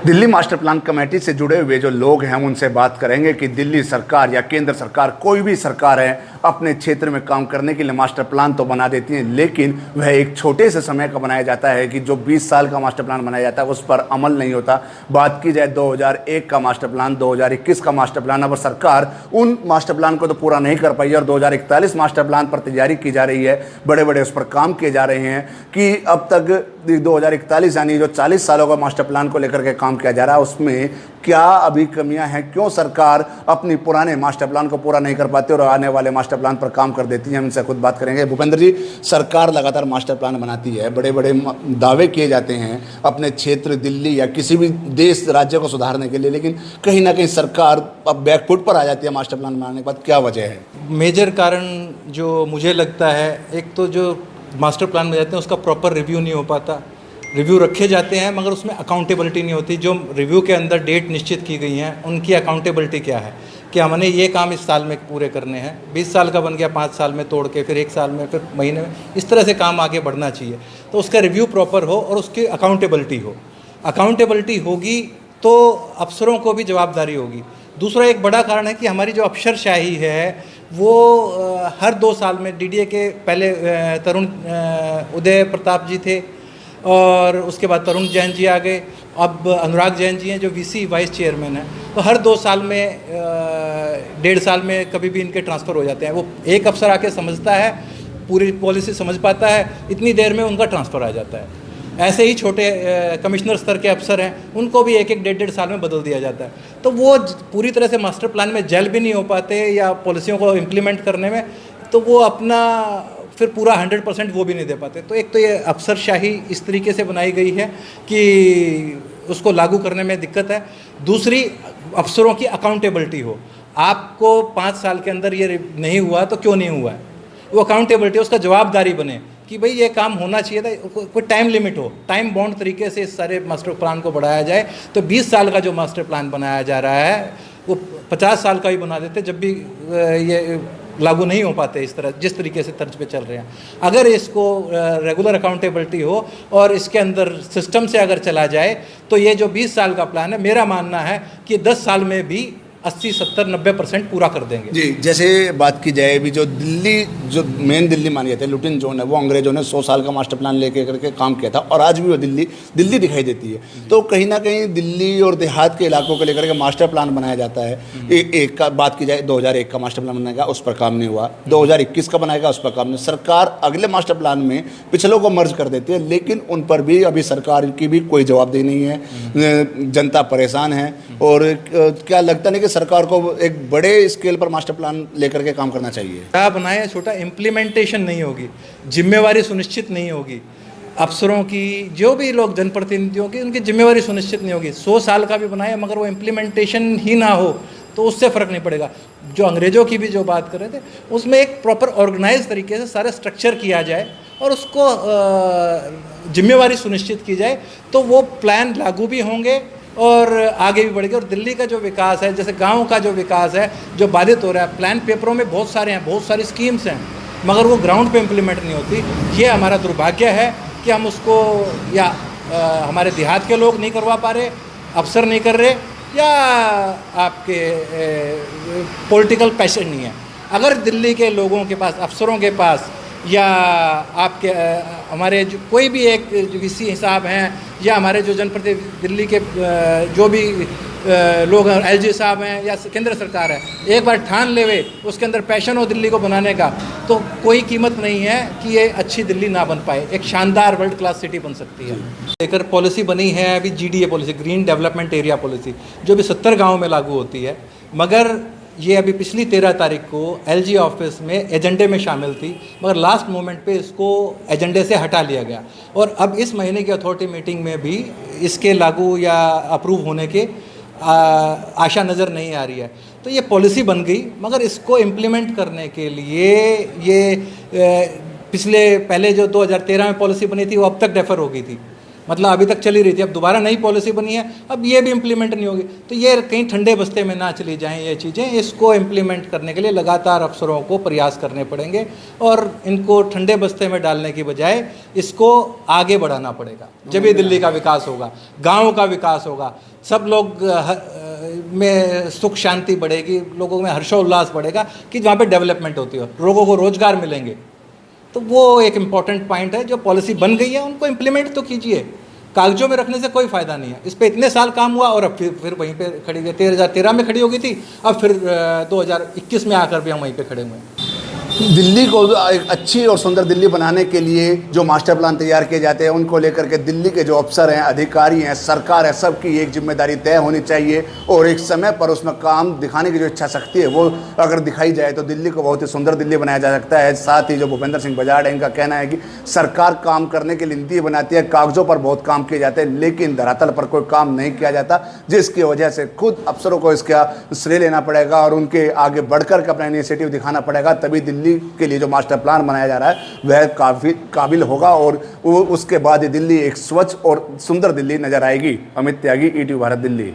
Delhi master plan committee से जुड़े हुए जो लोग हैं हम उनसे बात करेंगे कि दिल्ली सरकार या केंद्र सरकार, कोई भी सरकार है, अपने क्षेत्र में काम करने के लिए मास्टर प्लान तो बना देती है, लेकिन वह एक छोटे से समय का बनाया जाता है कि जो 20 साल का मास्टर प्लान बनाया जाता है उस पर अमल नहीं होता। बात की जाए 2001 का मास्टर प्लान, 2021 का मास्टर प्लान, अब सरकार उन मास्टर प्लान को तो पूरा नहीं कर पाई और 2041 मास्टर प्लान पर तैयारी की जा रही है, बड़े बड़े उस पर काम किए जा रहे हैं कि अब तक 2041 यानी जो 40 सालों का मास्टर प्लान को लेकर के काम किया जा रहा है उसमें क्या अभी कमियां हैं, क्यों सरकार अपनी पुराने मास्टर प्लान को पूरा नहीं कर पाती और आने वाले मास्टर प्लान पर काम कर देती है। हम इनसे खुद बात करेंगे। भूपेंद्र जी, सरकार लगातार मास्टर प्लान बनाती है, बड़े बड़े दावे किए जाते हैं अपने क्षेत्र दिल्ली या किसी भी देश राज्य को सुधारने के लिए, लेकिन कहीं ना कहीं सरकार अब बैकफुट पर आ जाती है मास्टर प्लान बनाने के बाद। क्या वजह है? मेजर कारण जो मुझे लगता है, एक तो जो मास्टर प्लान में जाते हैं उसका प्रॉपर रिव्यू नहीं हो पाता। रिव्यू रखे जाते हैं मगर उसमें अकाउंटेबिलिटी नहीं होती। जो रिव्यू के अंदर डेट निश्चित की गई हैं उनकी अकाउंटेबिलिटी क्या है कि हमने ये काम इस साल में पूरे करने हैं। 20 साल का बन गया 5 साल में तोड़ के, फिर 1 साल में, फिर महीने में, इस तरह से काम आगे बढ़ना चाहिए। तो उसका रिव्यू प्रॉपर हो और उसकी अकाउंटेबिलिटी हो। अकाउंटेबिलिटी होगी तो अफसरों को भी जवाबदारी होगी। दूसरा एक बड़ा कारण है कि हमारी जो अफसरशाही है वो हर 2 साल में, डीडीए के पहले तरुण उदय प्रताप जी थे और उसके बाद तरुण जैन जी आ गए, अब अनुराग जैन जी हैं जो वीसी वाइस चेयरमैन हैं। तो हर 2 साल में 1.5 साल में कभी भी इनके ट्रांसफ़र हो जाते हैं। वो एक अफसर आके समझता है, पूरी पॉलिसी समझ पाता है, इतनी देर में उनका ट्रांसफ़र आ जाता है। ऐसे ही छोटे कमिश्नर स्तर के अफसर हैं, उनको भी 1-1, 1.5 साल में बदल दिया जाता है। तो वो पूरी तरह से मास्टर प्लान में जेल भी नहीं हो पाते या पॉलिसियों को इम्प्लीमेंट करने में, तो वो अपना फिर पूरा 100% वो भी नहीं दे पाते। तो एक तो ये अफसरशाही इस तरीके से बनाई गई है कि उसको लागू करने में दिक्कत है। दूसरी, अफसरों की अकाउंटेबिलिटी हो। आपको 5 साल के अंदर ये नहीं हुआ तो क्यों नहीं हुआ है, वो अकाउंटेबिलिटी, उसका जवाबदारी बने कि भाई ये काम होना चाहिए था। कोई टाइम लिमिट हो, टाइम बाउंड तरीके से इस सारे मास्टर प्लान को बढ़ाया जाए। तो 20 साल का जो मास्टर प्लान बनाया जा रहा है वो 50 साल का ही बना देते जब भी ये लागू नहीं हो पाते इस तरह, जिस तरीके से तर्ज पे चल रहे हैं। अगर इसको रेगुलर अकाउंटेबिलिटी हो और इसके अंदर सिस्टम से अगर चला जाए तो ये जो 20 साल का प्लान है, मेरा मानना है कि 10 साल में भी 80, 70, 90% पूरा कर देंगे। जी, जैसे बात की जाए भी जो दिल्ली, जो मेन दिल्ली मानी जाती है, लुटिन जोन है, वो अंग्रेजों ने 100 साल का मास्टर प्लान लेके करके काम किया था और आज भी वो दिल्ली दिखाई देती है। तो कहीं ना कहीं दिल्ली और देहात के इलाकों को लेकर के मास्टर प्लान बनाया जाता है। एक का बात की जाए 2001 का मास्टर प्लान बनाएगा, उस पर काम नहीं हुआ। 2021 का बनाएगा, उस पर काम नहीं। सरकार अगले मास्टर प्लान में पिछलों को मर्ज कर देती है, लेकिन उन पर भी अभी सरकार की भी कोई जवाबदेही नहीं है। जनता परेशान है और क्या लगता नहीं कि सरकार को एक बड़े स्केल पर मास्टर प्लान लेकर के काम करना चाहिए? क्या बनाया छोटा, इम्प्लीमेंटेशन नहीं होगी, जिम्मेवारी सुनिश्चित नहीं होगी अफसरों की, जो भी लोग जनप्रतिनिधियों की, उनकी जिम्मेवारी सुनिश्चित नहीं होगी। 100 साल का भी बनाया मगर वो इम्प्लीमेंटेशन ही ना हो तो उससे फ़र्क नहीं पड़ेगा। जो अंग्रेज़ों की भी जो बात कर रहे थे उसमें एक प्रॉपर ऑर्गेनाइज तरीके से सारा स्ट्रक्चर किया जाए और उसको जिम्मेवारी सुनिश्चित की जाए तो वो प्लान लागू भी होंगे और आगे भी बढ़ेगा। और दिल्ली का जो विकास है, जैसे गांव का जो विकास है जो बाधित हो रहा है, प्लान पेपरों में बहुत सारे हैं, बहुत सारी स्कीम्स हैं, मगर वो ग्राउंड पे इम्प्लीमेंट नहीं होती। ये हमारा दुर्भाग्य है कि हम उसको, या हमारे देहात के लोग नहीं करवा पा रहे, अफसर नहीं कर रहे, या आपके पॉलिटिकल पैशन नहीं है। अगर दिल्ली के लोगों के पास, अफसरों के पास, या आपके हमारे जो कोई भी एक वीसी हिसाब हैं, या हमारे जो जनप्रतिनिधि दिल्ली के जो भी लोग हैं, एलजी साहब हैं या केंद्र सरकार है, एक बार ठान लेवे, उसके अंदर पैशन हो दिल्ली को बनाने का, तो कोई कीमत नहीं है कि ये अच्छी दिल्ली ना बन पाए। एक शानदार वर्ल्ड क्लास सिटी बन सकती है। लेकर पॉलिसी बनी है अभी GDA policy, green development area policy, जो भी 70 गाँव में लागू होती है, मगर ये अभी पिछली 13 तारीख को एलजी ऑफिस में एजेंडे में शामिल थी, मगर लास्ट मोमेंट पे इसको एजेंडे से हटा लिया गया और अब इस महीने की अथॉरिटी मीटिंग में भी इसके लागू या अप्रूव होने के आशा नज़र नहीं आ रही है। तो ये पॉलिसी बन गई मगर इसको इम्प्लीमेंट करने के लिए ये पहले जो 2013 में पॉलिसी बनी थी वो अब तक डेफर हो गई थी। मतलब अभी तक चली रही थी, अब दोबारा नई पॉलिसी बनी है, अब ये भी इम्प्लीमेंट नहीं होगी, तो ये कहीं ठंडे बस्ते में ना चली जाएं ये चीज़ें। इसको इम्प्लीमेंट करने के लिए लगातार अफसरों को प्रयास करने पड़ेंगे और इनको ठंडे बस्ते में डालने की बजाय इसको आगे बढ़ाना पड़ेगा। जब ये दिल्ली का विकास होगा, गाँव का विकास होगा, सब लोग में सुख शांति बढ़ेगी, लोगों में हर्षोल्लास बढ़ेगा कि वहाँ पे डेवलपमेंट होती है, लोगों को रोजगार मिलेंगे। तो वो एक इम्पॉर्टेंट पॉइंट है। जो पॉलिसी बन गई है उनको इम्प्लीमेंट तो कीजिए, कागजों में रखने से कोई फ़ायदा नहीं है। इस पे इतने साल काम हुआ और अब फिर वहीं पे खड़ी गई। 2013 में खड़ी हो गई थी, अब फिर 2021 में आकर भी हम वहीं पे खड़े हुए हैं। दिल्ली को एक अच्छी और सुंदर दिल्ली बनाने के लिए जो मास्टर प्लान तैयार किए जाते हैं, उनको लेकर के दिल्ली के जो अफसर हैं, अधिकारी हैं, सरकार है, सबकी एक जिम्मेदारी तय होनी चाहिए और एक समय पर उसमें काम दिखाने की जो इच्छा शक्ति है वो अगर दिखाई जाए तो दिल्ली को बहुत ही सुंदर दिल्ली बनाया जा सकता है। साथ ही जो भूपेंद्र सिंह बजाड़ है, इनका कहना है कि सरकार काम करने के लिए नीति बनाती है, कागजों पर बहुत काम किए जाते हैं लेकिन धरातल पर कोई काम नहीं किया जाता, जिसकी वजह से खुद अफसरों को इसका श्रेय लेना पड़ेगा और उनके आगे बढ़कर के अपना इनिशिएटिव दिखाना पड़ेगा। तभी दिल्ली के लिए जो मास्टर प्लान बनाया जा रहा है वह काफी काबिल होगा और उसके बाद दिल्ली एक स्वच्छ और सुंदर दिल्ली नजर आएगी। अमित त्यागी, ईटीवी भारत, दिल्ली।